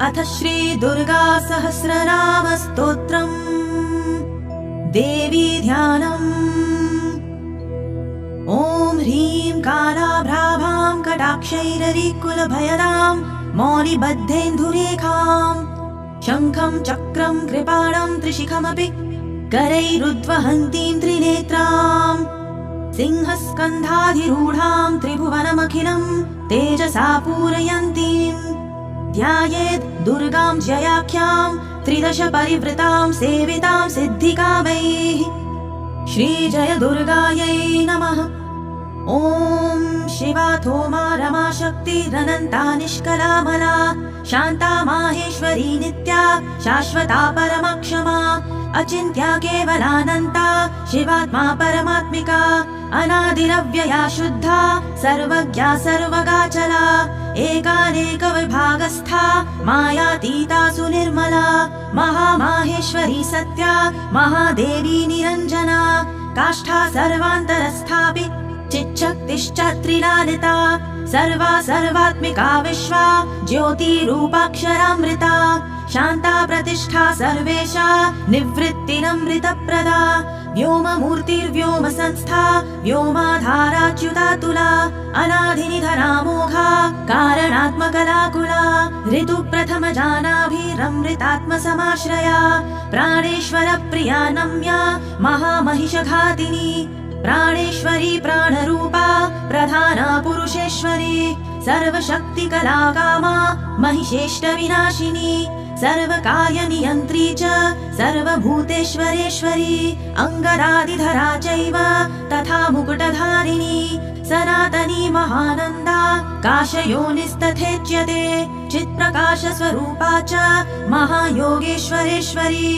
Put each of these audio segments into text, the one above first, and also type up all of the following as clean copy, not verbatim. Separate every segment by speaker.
Speaker 1: अथ श्री दुर्गा सहस्रनाम स्तोत्रम् देवी ध्यानम्। ॐ ह्रीं कालाभ्राभां कटाक्षैररिकुलभयदां मौलिबद्धेन्दुरेखां शङ्खं चक्रं कृपाणं त्रिशिखमपि करैरुद्वहन्तीं त्रिनेत्रां सिंहस्कन्धाधिरूढां त्रिभुवनमखिलं तेजसा पूरयन्तीं ध्यायेत् दुर्गां जयाख्यां त्रिदश परिवृतां सेवितां सिद्धिकामैः। श्रीजय दुर्गायै नमः। ॐ शिवा थोमा रमा शक्तिरनन्ता निष्कलामला शान्ता माहेश्वरी नित्या शाश्वता परमक्षमा अचिन्त्या केवलानन्ता शिवात्मा परमात्मिका अनादिरव्यया शुद्धा सर्वज्ञा सर्वगाचला एकानेकविभागस्था मायातीता सुनिर्मला महामाहेश्वरी सत्या महादेवी निरञ्जना काष्ठा सर्वान्तरस्थापि चिच्छक्तिश्च त्रिलालिता सर्वा सर्वात्मिका विश्वा ज्योतिरूपाक्षरामृता शान्ता प्रतिष्ठा सर्वेशा निवृत्तिरमृतप्रदा व्योममूर्तिर्व्योम संस्था व्योमाधाराच्युतातुला अनाधिनिधनामोघा कारणात्मकलाकुला ऋतुप्रथमजानाभिरमृतात्मसमाश्रया प्राणेश्वर प्रिया नम्या महामहिषघातिनी प्राणेश्वरी प्राणरूपा प्रधाना पुरुषेश्वरी सर्वशक्तिकलाकामा महिषेष्टविनाशिनी सर्वकार्यनियन्त्री च सर्वभूतेश्वरेश्वरी अङ्गरादिधरा चैव तथा मुकुटधारिणी सनातनी महानन्दा काशयोनिस्तथेच्यते चित्प्रकाशस्वरूपा च महायोगेश्वरेश्वरी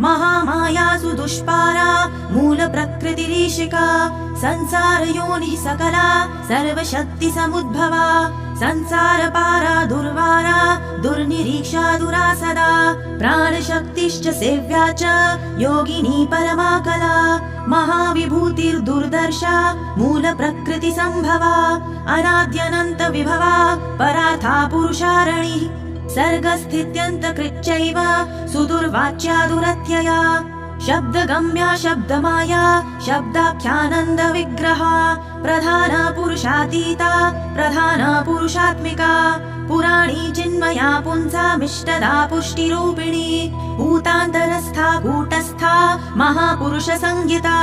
Speaker 1: महामायासु दुष्पारा मूलप्रकृतिरीशिका संसारयोनिः सकला सर्वशक्तिसमुद्भवा संसारपारा दुर्वारा दुर्निरीक्षा दुरासदा प्राणशक्तिश्च सेव्या च योगिनी परमाकला महाविभूतिर्दुर्दर्शा मूलप्रकृतिसम्भवा अनाद्यनन्तविभवा परार्था पुरुषारणिः सर्गस्थित्यन्तकृच्चैव सुदुर्वाच्या दुरत्यया शब्दगम्या शब्दमाया शब्दाख्यानन्द विग्रहा प्रधाना पुरुषातीता प्रधाना पुरुषात्मिका पुराणी चिन्मया पुंसामिष्टदा पुष्टिरूपिणी भूतान्तरस्था कूटस्था महापुरुष संज्ञिता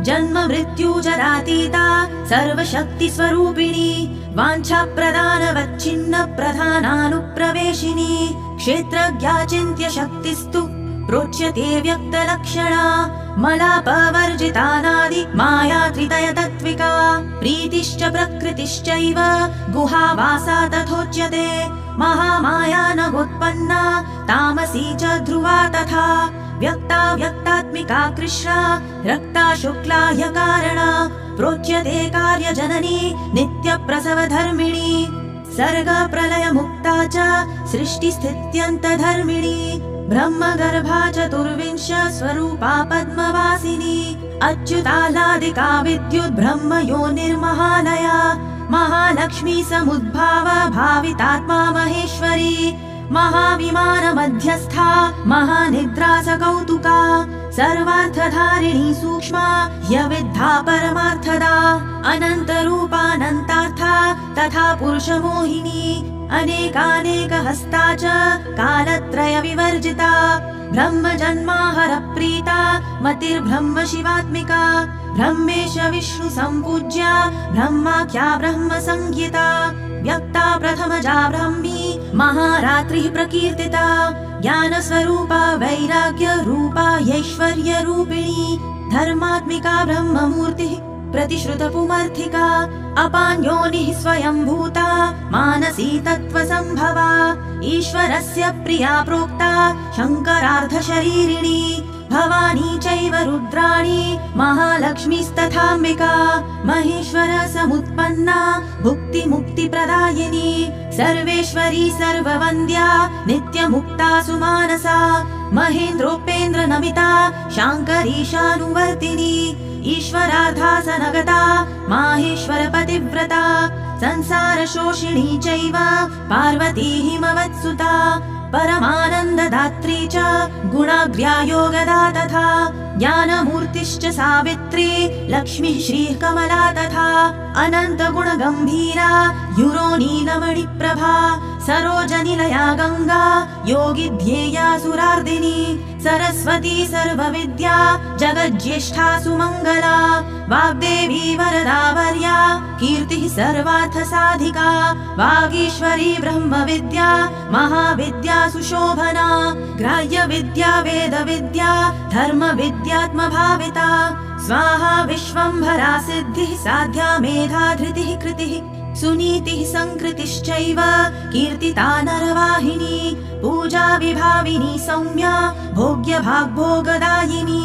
Speaker 1: जन्म मृत्यु जरातीता सर्वशक्ति स्वरूपिणी वाञ्छा प्रदानवच्छिन्न प्रधानानुप्रवेशिनी क्षेत्रज्ञा चिन्त्य शक्तिस्तु प्रोच्यते व्यक्तलक्षणा मलापवर्जितानादि माया त्रितय तत्त्विका प्रीतिश्च प्रकृतिश्चैव गुहावासा तथोच्यते महामाया नगोत्पन्ना तामसी च ध्रुवा तथा व्यक्ता व्यक्तात्मिका कृष्णा रक्ता शुक्ला ह्यकारणा प्रोच्यते कार्यजननी नित्यप्रसवधर्मिणी सर्ग प्रलय मुक्ता च सृष्टिस्थित्यन्तधर्मिणी ब्रह्मगर्भा चतुर्विंश स्वरूपा पद्मवासिनी अच्युताह्लादिका विद्युत् ब्रह्म योनिर्महालया महालक्ष्मी समुद्भाव भावितात्मा महेश्वरी महाविमान मध्यस्था महानिद्रा सकौतुका सर्वार्थधारिणी सूक्ष्मा ह्यविद्धा परमार्थदा अनन्तरूपानन्तार्था तथा पुरुषमोहिनी अनेकानेकहस्ता च कालत्रय विवर्जिता ब्रह्म जन्माहर प्रीता मतिर्ब्रह्म शिवात्मिका ब्रह्मेश विष्णु सम्पूज्या ब्रह्माख्या ब्रह्म संज्ञिता व्यक्ता प्रथमजा ब्रह्मी महारात्रिः प्रकीर्तिता ज्ञानस्वरूपा वैराग्य रूपा ऐश्वर्य रूपिणी धर्मात्मिका ब्रह्ममूर्तिः प्रतिश्रुतपुमर्थिका अपान्योनिः स्वयंभूता मानसी तत्त्वसम्भवा ईश्वरस्य प्रिया प्रोक्ता शङ्करार्धशरीरिणी भवानी चैव रुद्राणी महालक्ष्मीस्तथाम्बिका महेश्वर समुत्पन्ना भुक्तिमुक्तिप्रदायिनी सर्वेश्वरी सर्ववन्द्या नित्यमुक्ता सुमानसा महेन्द्रोपेन्द्र नमिता शाङ्करीशानुवर्तिनी ईश्वरार्धासनगता माहेश्वर पतिव्रता संसार शोषिणी चैव पार्वती हिमवत्सुता परमानन्ददात्री च गुणाग्र्या योगदा तथा ज्ञानमूर्तिश्च सावित्री लक्ष्मीः श्रीः कमला तथा अनन्तगुणगम्भीरा युरोनीलमणिप्रभा सरोजनिलया गङ्गा योगिध्येया सुरार्दिनी सरस्वती सर्वविद्या जगज्येष्ठा सुमङ्गला वाग्देवी वरदावर्या कीर्तिः सर्वार्थसाधिका वागीश्वरी ब्रह्मविद्या महाविद्या सुशोभना ग्राह्यविद्या वेदविद्या धर्मविद्यात्मभाविता स्वाहा विश्वम्भरा सिद्धिः साध्या मेधा धृतिः कृतिः सुनीतिः संकृतिश्चैव कीर्तिता नरवाहिनी पूजा विभाविनी सौम्या भोग्य भाग्भोगदायिनी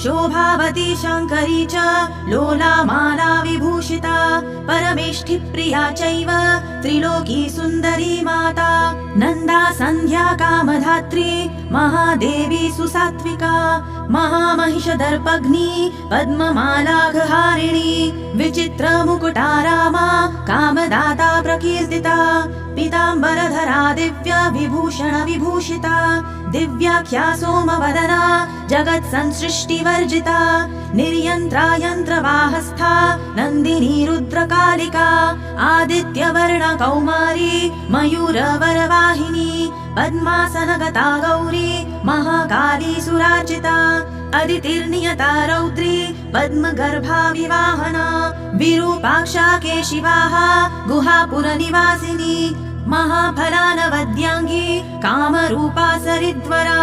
Speaker 1: शोभावती शङ्करी च लोला माला विभूषिता परमेष्ठि प्रिया चैव त्रिलोकी सुन्दरी माता नन्दा सन्ध्या कामधात्री महादेवी सुसात्विका महामहिषदर्पग्नी पद्ममालाघहारिणी विचित्र मुकुटारामा कामदाता प्रकीर्तिता पीताम्बरधरा दिव्य विभूषण विभूषिता दिव्याख्या सोमवदना जगत् संसृष्टिवर्जिता निर्यन्त्रा यन्त्रवाहस्था नन्दिनी रुद्रकालिका आदित्यवर्ण कौमारी मयूरवरवाहिनी पद्मासनगता गौरी महाकाली सुरार्चिता अदितिर्नियता रौद्री पद्मगर्भा विवाहना विरूपाक्षा केशिवाः गुहापुरनिवासिनी महाफलानवद्याङ्गी कामरूपा सरिद्वरा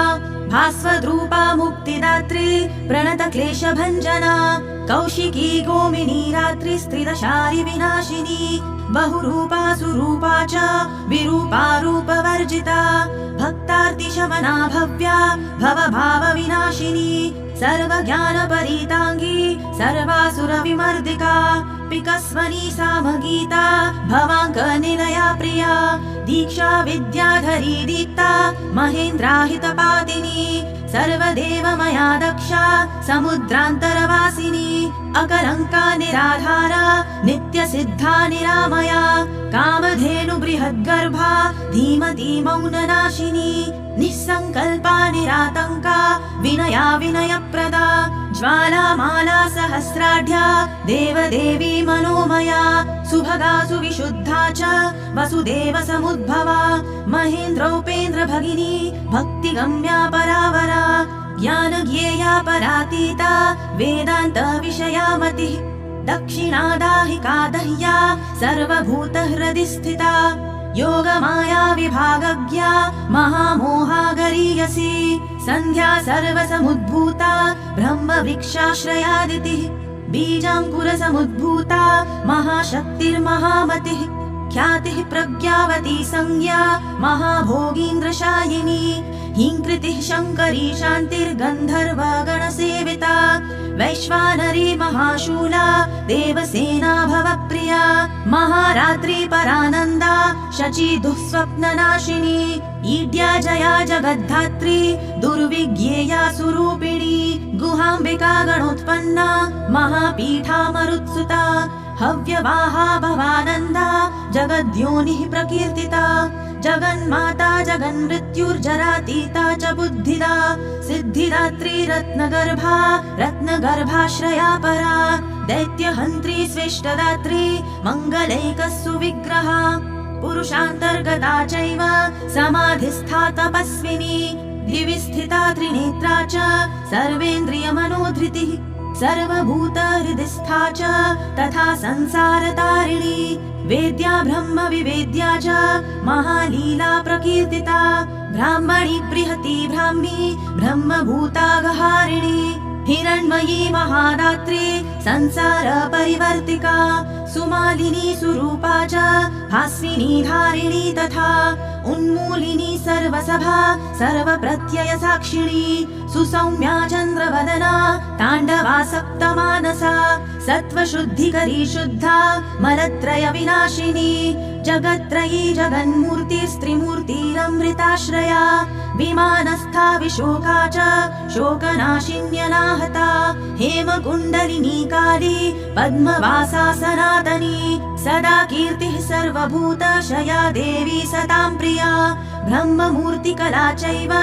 Speaker 1: भास्वद्रूपा मुक्तिदात्री प्रणतक्लेशभञ्जना कौशिकी गोमिनी रात्रि स्त्रिदशारि विनाशिनी बहुरूपा सुरूपा च विरूपा रूपवर्जिता भक्तार्तिशमना भव्या भवभावविनाशिनी सर्वज्ञानपरीताङ्गी सर्वासुरविमर्दिका पिकस्वनी सामगीता भवाङ्कनिलया प्रिया दीक्षा विद्याधरी दीप्ता महेन्द्राहितपातिनी सर्वदेवमया दक्षा समुद्रान्तरवासिनी अकलङ्का निराधारा नित्यसिद्धा निरामया कामधेनु बृहद्गर्भा धीमती मौननाशिनी निस्सङ्कल्पा निरातङ्का विनया विनयप्रदा ज्वालामाला सहस्राढ्या देवदेवी मनोमया सुभगा सुविशुद्धा च वसुदेव समुद्भवा महेन्द्रोपेन्द्र भगिनी भक्तिगम्या परावरा ज्ञानज्ञेया परातीता वेदान्त विषया मतिः दक्षिणादाहिका दह्या सर्वभूतहृदि स्थिता योगमाया विभागज्ञा महामोहा गरीयसी सन्ध्या सर्वसमुद्भूता ब्रह्मवृक्षाश्रयादितिः बीजाङ्कुरसमुद्भूता महाशक्तिर्महामतिः ख्यातिः प्रज्ञावती संज्ञा महाभोगीन्द्रशायिनी हीङ्कृतिः शङ्करी शान्तिर्गन्धर्वगणसेविता वैश्वानरी महाशूला देवसेना भवप्रिया महारात्री परानन्दा शची दुःस्वप्ननाशिनी ईड्या जया जगद्धात्री दुर्विज्ञेया सुरूपिणी गुहाम्बिका गणोत्पन्ना महापीठा मरुत्सुता हव्यवाहा भवानन्दा जगद्योनिः प्रकीर्तिता जगन्माता जगन्मृत्युर्जरातीता च बुद्धिदा सिद्धिदात्री रत्नगर्भा रत्नगर्भाश्रया परा दैत्यहन्त्री स्वेष्टदात्री मङ्गलैकः सुविग्रहा पुरुषान्तर्गता चैव समाधिस्था तपस्विनी दिवि स्थिता त्रिनेत्रा च सर्वेन्द्रियमनोधृतिः सर्वभूतहृदिस्था च तथा संसारतारिणी वेद्या ब्रह्म विवेद्या च महालीला प्रकीर्तिता ब्राह्मणी बृहती ब्राह्मी ब्रह्मभूतागहारिणी हिरण्मयी महादात्री संसार परिवर्तिका सुमालिनी सुरूपा च हास्विनी धारिणी तथा उन्मूलिनी सर्वसभा सर्वप्रत्यय साक्षिणी सुसौम्या चन्द्रवदना ताण्डवासक्तमानसा सत्त्वशुद्धिकरी शुद्धा मलत्रय विनाशिनी जगत्त्रयी जगन्मूर्तिस्त्रिमूर्तिरमृताश्रया विमानस्था विशोका च शोकनाशिन्यनाहता हेमकुण्डलिनी काली पद्मवासा सनातनी सदा कीर्तिः सर्वभूतशया देवी सतां प्रिया ब्रह्ममूर्तिकला चैव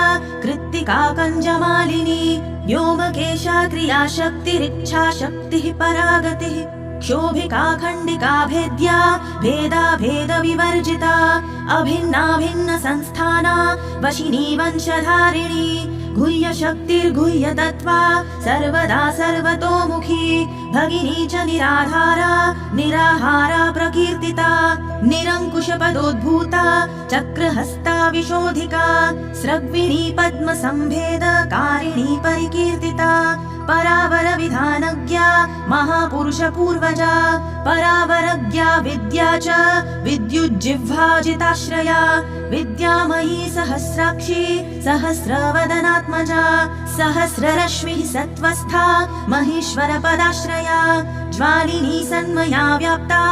Speaker 1: कृत्तिका कञ्जमालिनी व्योमकेशा क्रियाशक्तिरिच्छा शक्तिः परागतिः क्षोभिका खण्डिका भेद्या भेदा भेद विवर्जिता अभिन्ना भिन्न संस्थाना वशिनी वंशधारिणी गुह्य शक्तिर्गुह्य तत्त्वा सर्वदा सर्वतोमुखी भगिनी च निराधारा निराहारा प्रकीर्तिता निरङ्कुश पदोद्भूता चक्रहस्ता विशोधिका स्रग्विणी पद्मसंभेदकारिणी परिकीर्तिता परावर विधानज्ञा महापुरुष पूर्वजा परावरज्ञा विद्या च विद्युज्जिह्वाजिताश्रया विद्यामयी सहस्राक्षी सहस्रवदनात्मजा सहस्ररश्मिः सत्त्वस्था महेश्वर पदाश्रया ज्वालिनी सन्मया व्याप्ता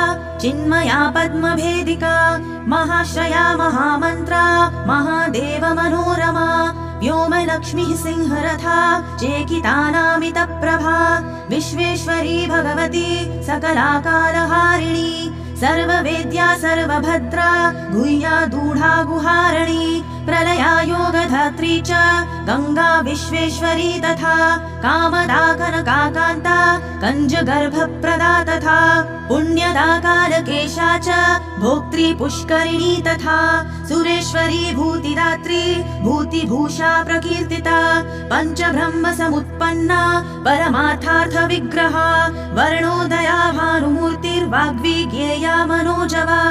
Speaker 1: चिन्मया पद्मभेदिका महाश्रया महामन्त्रा महादेव मनोरमा व्योमलक्ष्मीः सिंहरथा चेकितानामितप्रभा विश्वेश्वरी भगवती सकलाकालहारिणी सर्ववेद्या सर्वभद्रा गुह्या दूढा गुहारणी प्रलया योगधात्री च गंगा विश्वेश्वरी तथा कामदा कनकाकान्ता कञ्जगर्भप्रदा तथा पुण्यदा कालकेशा च भोक्त्री पुष्करिणी तथा सुरेश्वरी भूतिदात्री भूतिभूषा प्रकीर्तिता पञ्चब्रह्म समुत्पन्ना परमार्थार्थ विग्रहा वर्णोदया भानुमूर्तिर्वाग्विज्ञेया मनोजवा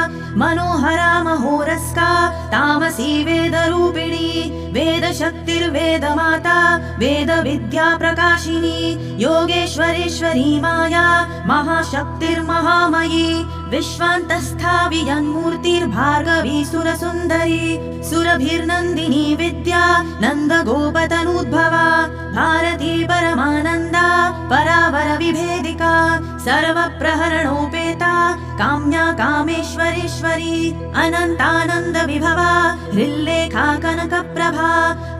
Speaker 1: मनोहरा महोरस्का तामसी वेदरूपिणी वेदशक्तिर्वेदमाता वेदविद्या प्रकाशिनी योगेश्वरेश्वरी माया महाशक्तिर्महामयी विश्वान्तस्था वियन्मूर्तिर्भार्गवी सुरसुन्दरी सुरभिर्नन्दिनी विद्या नन्दगोपतनूद्भवा भारती परमानन्दा परावर विभेदिका सर्वप्रहरणोपेता काम्या कामेश्वरेश्वरी अनन्तानन्द विभवा हृल्लेखा कनकप्रभा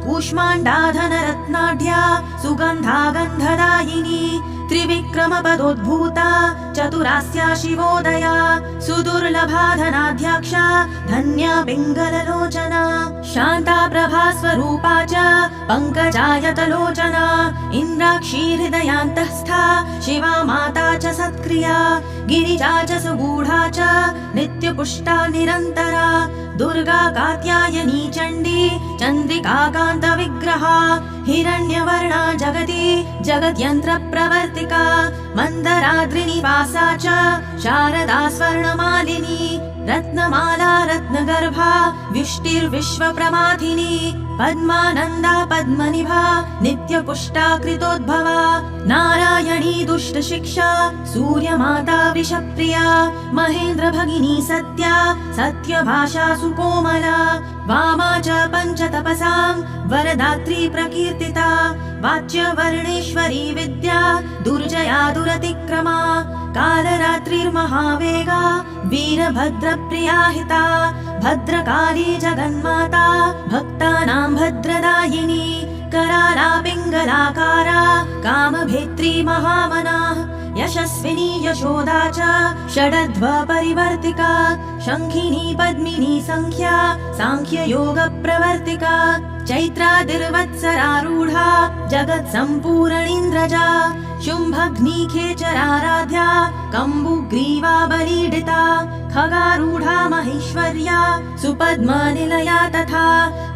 Speaker 1: कूष्माण्डाधनरत्नाढ्या सुगन्धा गन्धदायिनी त्रिविक्रम पदोद्भूता चतुरास्या शिवोदया सुदुर्लभा धनाध्याक्षा धन्या पिङ्गललोचना शान्ता प्रभा स्वरूपा च पङ्कजायतलोचना इन्द्राक्षी हृदयान्तःस्था शिवा माता च सत्क्रिया गिरिजा च सुगूढा च नित्यपुष्टा निरन्तरा दुर्गा कात्यायनी चण्डी चन्द्रिका कान्तविग्रहा हिरण्यवर्णा जगति जगद्यन्त्र प्रवर्तिका मन्दराद्रिनिवासा च शारदा स्वर्णमालिनी रत्नमाला रत्नगर्भा व्युष्टिर्विश्वप्रमाथिनी पद्मानन्दा पद्मनिभा नित्यपुष्टा कृतोद्भवा नारायणी दुष्टशिक्षा सूर्यमाता विषप्रिया महेन्द्र भगिनी सत्या सत्यभाषा सुकोमला वामा च पञ्चतपसां वरदात्री प्रकीर्तिता वाच्यवर्णेश्वरी विद्या दुर्जया दुरतिक्रमा कालरात्रिर्महावेगा वीरभद्रप्रिया हिता भद्रकाली जगन्माता भक्तानां भद्रदायिनी कराला पिङ्गलाकारा कामभेत्री महामना यशस्विनी यशोदा च षडध्व परिवर्तिका शङ्खिनी पद्मिनी संख्या साङ्ख्ययोग प्रवर्तिका चैत्रादिर्वत्सरारूढा जगत्सम्पूरणीन्द्रजा शुम्भग्नि खेचराराध्या कम्बुग्रीवा बलीडिता खगारूढा महेश्वर्या सुपद्मनिलया तथा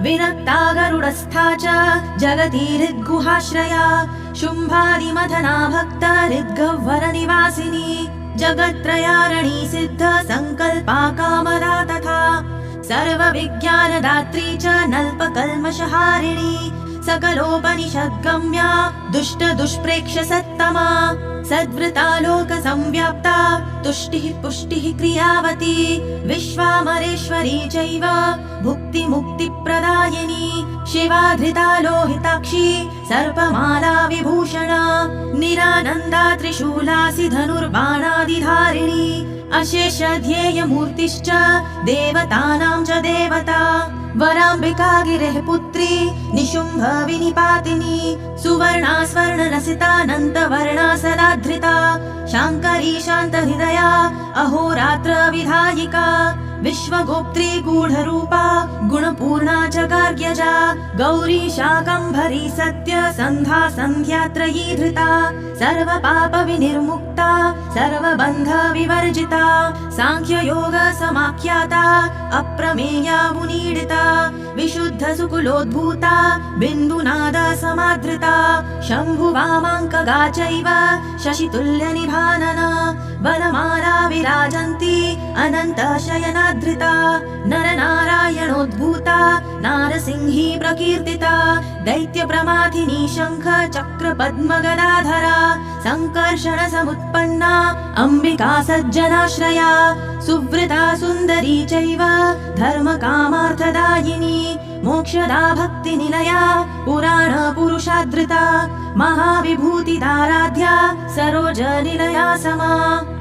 Speaker 1: विरक्ता गरुडस्था च जगती हृद्गुहाश्रया शुम्भादिमथना भक्ता हृद्गह्वरनिवासिनी जगत्त्रयारणी सिद्ध संकल्पा कामदा तथा सर्वविज्ञानदात्री च नल्पकल्मषहारिणी सकलोपनिषद्गम्या दुष्ट दुष्प्रेक्ष्य सत्तमा सद्वृता लोकसंव्याप्ता तुष्टिः पुष्टिः क्रियावती विश्वामरेश्वरी चैव भुक्तिमुक्तिप्रदायिनी शिवा धृता लोहिताक्षी सर्पमाला विभूषणा निरानन्दा त्रिशूलासि धनुर्बाणादिधारिणी अशेष ध्येयमूर्तिश्च देवतानां च देवता वराम्बिका गिरेः पुत्री निशुम्भ विनिपातिनी सुवर्णा स्वर्णरसितानन्तवर्णा सदाधृता शाङ्करी शान्तहृदया अहोरात्र विधायिका विश्वगोप्त्री गूढरूपा गुणपूर्णा च गार्ग्यजा गौरी शाकम्भरी सत्य सन्धा सन्ध्यात्रयी धृता सर्वपाप विनिर्मुक्ता सर्वबन्ध विवर्जिता साङ्ख्ययोग समाख्याता अप्रमेया मुनीडिता विशुद्ध सुकुलोद्भूता बिन्दुनाद समाधृता शम्भुवामाङ्कगा चैव शशितुल्यनिभानना वनमाला विराजन्ती अनन्त शयनाधृता नरनारायणोद्भूता नारसिंही प्रकीर्तिता दैत्यप्रमाथिनी शङ्ख चक्र पद्मगदाधरा सङ्कर्षण समुत्पन्ना अम्बिका सज्जनाश्रया सुवृता सुन्दरी चैव धर्मकामार्थदायिनी मोक्षदा भक्तिनिलया पुराण पुरुषादृता महाविभूतिदाराध्या सरोजनिलया समा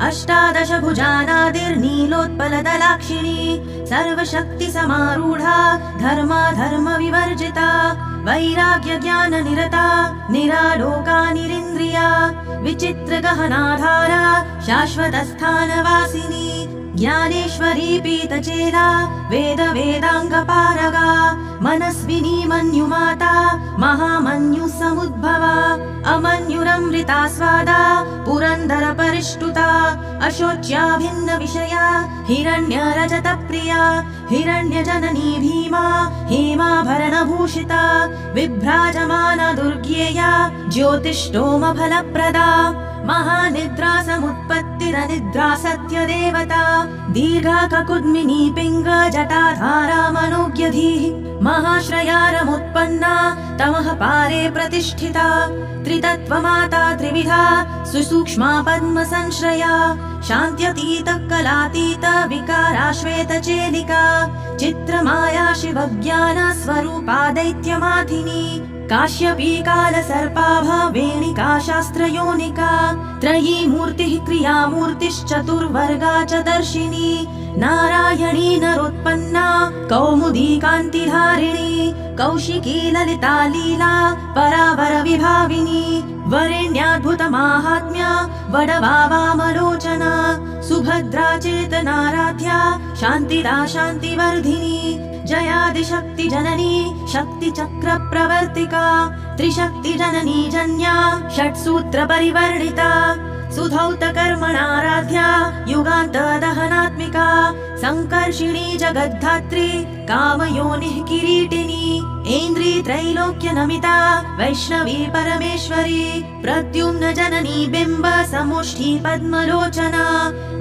Speaker 1: अष्टादश भुजानादिर्नीलोत्पलदलाक्षिणी सर्वशक्तिसमारूढा धर्म विवर्जिता वैराग्य ज्ञान निरता निरालोका निरिन्द्रिया विचित्र गहनाधारा शाश्वत स्थानवासिनी ज्ञानेश्वरी पीतचेला वेद वेदाङ्गपारगा मनस्विनी मन्युमाता महामन्यु समुद्भवा अमन्युरमृता स्वादा पुरन्दर परिष्टुता अशोच्या भिन्न विषया हिरण्य रजत प्रिया हिरण्य जननी भीमा हेमाभरणभूषिता विभ्राजमान दुर्गेया ज्योतिष्टोम फलप्रदा महानिद्रा समुत्पत्तिरनिद्रा सत्यदेवता दीर्घा ककुद्मिनी पिङ्ग जटाधारा मनोज्ञधीः महाश्रयारमुत्पन्ना तमः पारे प्रतिष्ठिता त्रितत्त्वमाता त्रिविधा सुसूक्ष्मा पद्मसंश्रया शान्त्यतीत कलातीत विकारा श्वेतचेलिका चित्रमाया शिवज्ञान स्वरूपा दैत्यमाथिनी काश्यपी कालसर्पाभ वेणिका शास्त्रयोनिका त्रयी मूर्तिः क्रियामूर्तिश्चतुर्वर्गा च दर्शिनी नारायणी नरोत्पन्ना कौमुदी कान्तिधारिणी कौशिकी ललिता लीला परावर विभाविनी वरेण्याद्भुतमाहात्म्या वडवा वामलोचना सुभद्रा चेतनाराध्या शान्तिदा शान्तिवर्धिनी जयादिशक्ति जननी शक्ति चक्र प्रवर्तिका त्रिशक्ति जननी जन्या षट्सूत्र परिवर्णिता सुधौत कर्मणाराध्या युगान्त दहनात्मिका संकर्षिणी जगद्धात्री कामयोनिः किरीटिनी ऐन्द्री त्रैलोक्य नमिता वैष्णवी परमेश्वरी प्रद्युम्न जननी बिम्ब समुष्ठी पद्मलोचना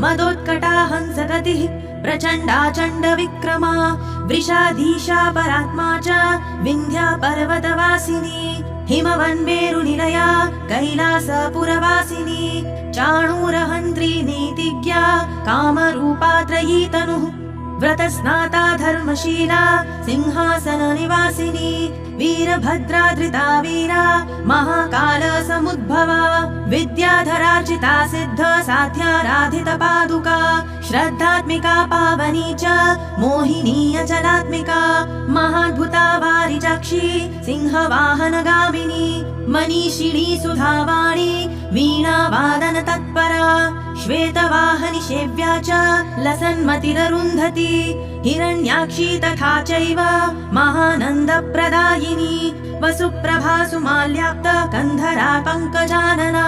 Speaker 1: मदोत्कटा हंसगतिः प्रचण्डा चण्ड विक्रमा वृषाधीशा परात्मा च विन्ध्या पर्वतवासिनी हिमवन्मेरुनिलया कैलासपुरवासिनी चाणूरहन्त्री नीतिज्ञा कामरूपा त्रयी तनुः व्रतस्नाता धर्मशीला सिंहासन निवासिनी वीरभद्रा धृता वीरा महाकाल समुद्भवा विद्याधरार्चिता सिद्ध साध्याराधित पादुका श्रद्धात्मिका पावनी च मोहिनी अचलात्मिका महाद्भुता वारिजाक्षी सिंहवाहनगामिनी मनीषिणी सुधावाणी वीणावादन तत्परा श्वेतवाहनि सेव्या च लसन्मतिररुन्धती हिरण्याक्षी तथा चैव महानन्दप्रदायिनी वसुप्रभा सुमाल्याप्त कन्धरा पङ्कजानना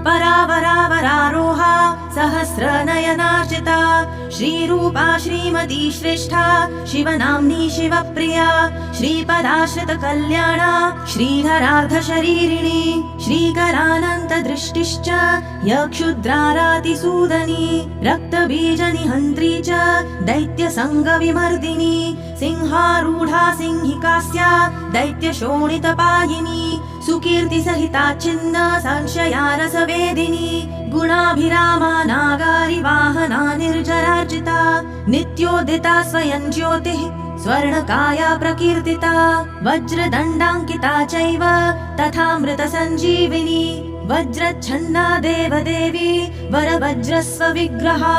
Speaker 1: परावरावरारोहा सहस्रनयनार्चिता श्रीरूपा श्रीमती श्रेष्ठा शिवनाम्नी शिवप्रिया श्रीपदाश्रित कल्याणा श्रीधरार्धशरीरिणी श्रीकरानन्तदृष्टिश्च यक्षुद्रारातिसूदनी रक्तबीजनिहन्त्री च दैत्यसङ्गविमर्दिनी सिंहारूढा सिंहिकास्या दैत्यशोणितपायिनी सुकीर्तिसहिता छिन्न संशयारसवेदिनी गुणाभिरामा नागारि वाहना निर्जरार्जिता नित्योदिता स्वयं ज्योतिः स्वर्णकाया प्रकीर्तिता वज्रदण्डाङ्किता चैव तथामृतसञ्जीविनी वज्रच्छन्ना देवदेवी वरवज्रस्वविग्रहा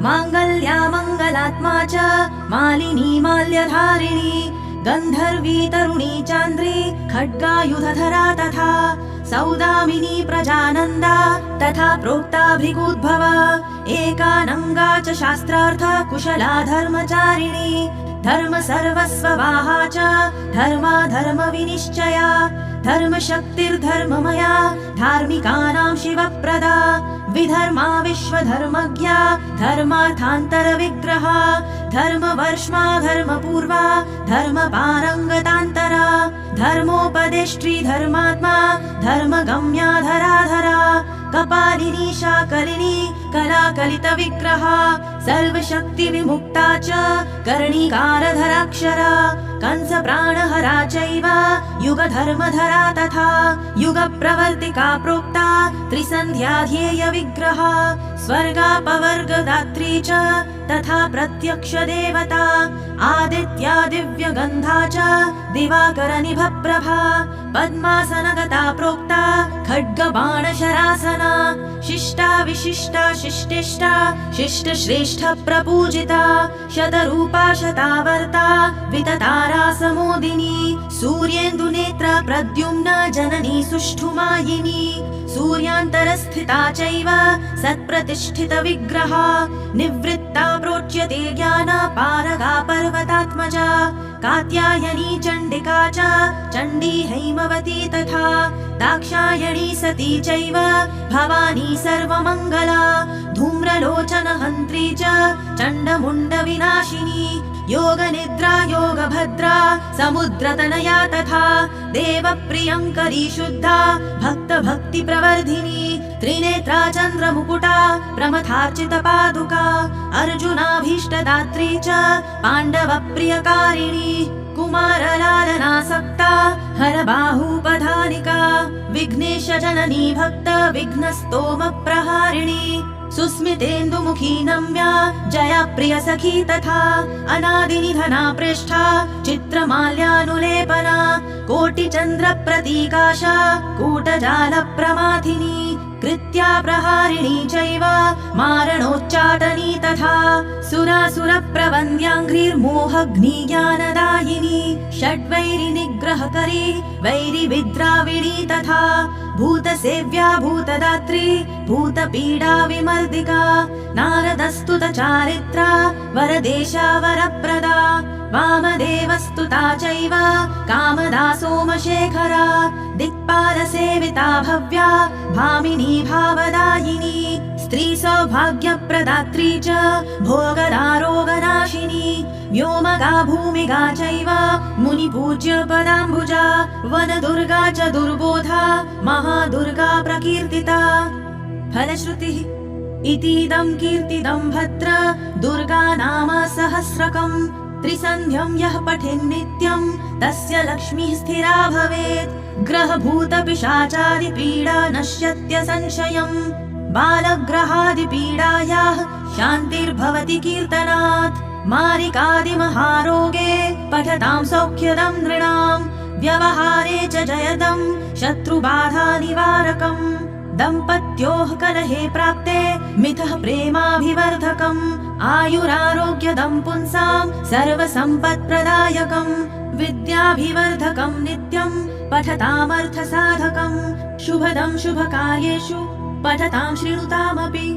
Speaker 1: माङ्गल्या मङ्गलात्मा च मालिनी माल्यधारिणी गन्धर्वी तरुणी चान्द्री खड्गायुधधरा तथा सौदामिनी प्रजानन्दा तथा प्रोक्ता भृगुद्भवा एकानङ्गा च शास्त्रार्थ कुशला धर्मचारिणी धर्म सर्वस्ववाहा च धर्मा धर्म विनिश्चया धर्मशक्तिर्धर्ममया धार्मिकानां शिवप्रदा विधर्मा विश्वधर्मज्ञा धर्मार्थान्तरविग्रहा धर्मवर्ष्मा धर्मपूर्वा धर्मपारङ्गतान्तरा धर्मोपदेष्ट्री धर्मात्मा धर्मगम्या धराधरा कपालिनी शाकलिनी कलाकलितविग्रहा सर्वशक्तिविमुक्ता च कर्णिकारधराक्षरा कंसप्राणहरा चैव युगधर्मधरा तथा युगप्रवर्तिका प्रोक्ता त्रिसन्ध्याध्येयविग्रहा स्वर्गापवर्गदात्री च तथा प्रत्यक्षदेवता आदित्या दिव्यगन्धा च दिवाकरनिभप्रभा पद्मासनगता प्रोक्ता खड्गबाणशरासना शिष्टा विशिष्टा शिष्टिष्टा शिष्टश्रेष्ठ प्रपूजिता शतरूपा शतावर्ता विततारा समोदिनी सूर्येन्दुनेत्र प्रद्युम्न जननी सुष्ठुमायिनी सूर्यान्तरस्थिता चैव सत्प्रतिष्ठितविग्रहा निवृत्ता प्रोच्यते ज्ञानपारगा पर्वतात्मजा कात्यायनी चण्डिका च चण्डी हैमवती तथा दाक्षायणी सती चैव भवानी सर्वमङ्गला धूम्रलोचनहन्त्री च चण्डमुण्डविनाशिनी योगनिद्रा योगभद्रा समुद्रतनया तथा देवप्रियङ्करी शुद्धा भक्तभक्तिप्रवर्धिनी त्रिनेत्रा चन्द्रमुकुटा प्रमथार्चितपादुका अर्जुनाभीष्टदात्री च पाण्डवप्रियकारिणी कुमारलालनासक्ता हरबाहूपधानिका विघ्नेशजननी भक्त विघ्नस्तोमप्रहारिणी सुस्मितेन्दुमुखी नम्या जया प्रिय सखी तथा अनादिनिधना पृष्ठा चित्रमाल्यानुलेपना कोटिचन्द्रप्रतीकाशा कूटजालप्रमाथिनी कृत्या प्रहारिणी चैव मारणोच्चाटनी तथा सुरासुरप्रवन्द्याङ्घ्रिर्मोहग्निज्ञानदायिनी षड्वैरिनिग्रहकरी वैरिविद्राविणी तथा भूतसेव्या भूतदात्री भूतपीडा विमर्दिका नारदस्तुत चारित्रा वरदेशा वरप्रदा वामदेवस्तुता चैव कामदा सोमशेखरा दिक्पालसेविता भव्या भामिनी भावदायिनी स्त्री सौभाग्यप्रदात्री च भोगदारोगनाशिनी व्योमगा भूमिगा चैव मुनिपूज्य पदाम्बुजा वनदुर्गा च दुर्बोधा महादुर्गा प्रकीर्तिता फलश्रुतिः इतीदं कीर्तिदं भद्र दुर्गा नाम सहस्रकम् त्रिसन्ध्यं यः पठेन्नित्यं तस्य लक्ष्मीः स्थिरा भवेत् ग्रहभूतपिशाचादिपीडा नश्यत्य संशयम् बालग्रहादिपीडायाः शान्तिर्भवति कीर्तनात् मारिकादिमहारोगे पठतां सौख्यदं नृणाम् व्यवहारे च जयदं शत्रुबाधानिवारकम् दम्पत्योः कलहे प्राप्ते मिथः प्रेमाभिवर्धकम् आयुरारोग्यदं पुंसां सर्वसम्पत्प्रदायकम् विद्याभिवर्धकं नित्यं पठतामर्थसाधकम् शुभदं शुभकार्येषु पठतां शृणुतामपि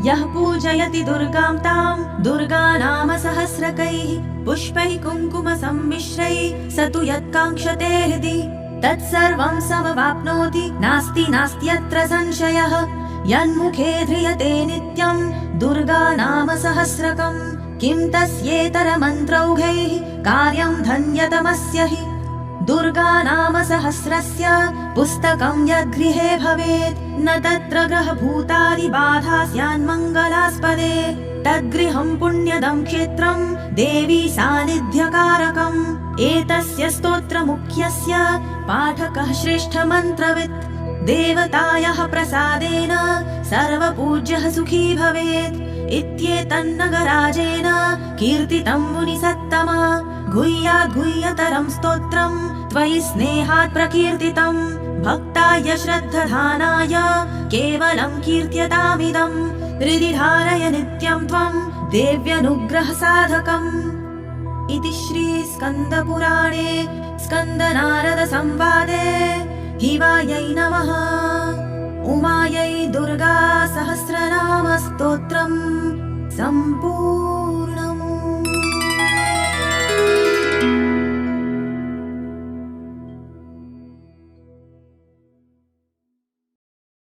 Speaker 1: यः पूजयति दुर्गां तां दुर्गा नाम सहस्रकैः पुष्पैः कुङ्कुमसम्मिश्रैः स तु यत्काङ्क्षते हृदि तत्सर्वं समवाप्नोति नास्ति नास्त्यत्र संशयः यन्मुखे ध्रियते नित्यं दुर्गा नाम सहस्रकम् किं तस्येतरमन्त्रौघैः कार्यं धन्यतमस्य हि दुर्गा नाम सहस्रस्य पुस्तकं यद्गृहे भवेत् न तत्र ग्रहभूतादिबाधा स्यान्मङ्गलास्पदे तद्गृहं पुण्यदं क्षेत्रं देवी सान्निध्यकारकम् एतस्य स्तोत्रमुख्यस्य पाठकः श्रेष्ठमन्त्रवित् देवतायाः प्रसादेन सर्वपूज्यः सुखी भवेत् इत्येतन्नगराजेन कीर्तितं मुनिसत्तमा गुह्याद्गुह्यतरं स्तोत्रं त्वयि स्नेहात् प्रकीर्तितम् भक्ताय श्रद्धधानाय केवलं कीर्त्यतामिदम् हृदि धारय नित्यं त्वं देव्यनुग्रहसाधकम् इति श्रीस्कन्दपुराणे स्कन्दनारदसंवादे हिवायै नमः। उमायै दुर्गा सहस्रनामस्तोत्रम् सम्पूर्णम्।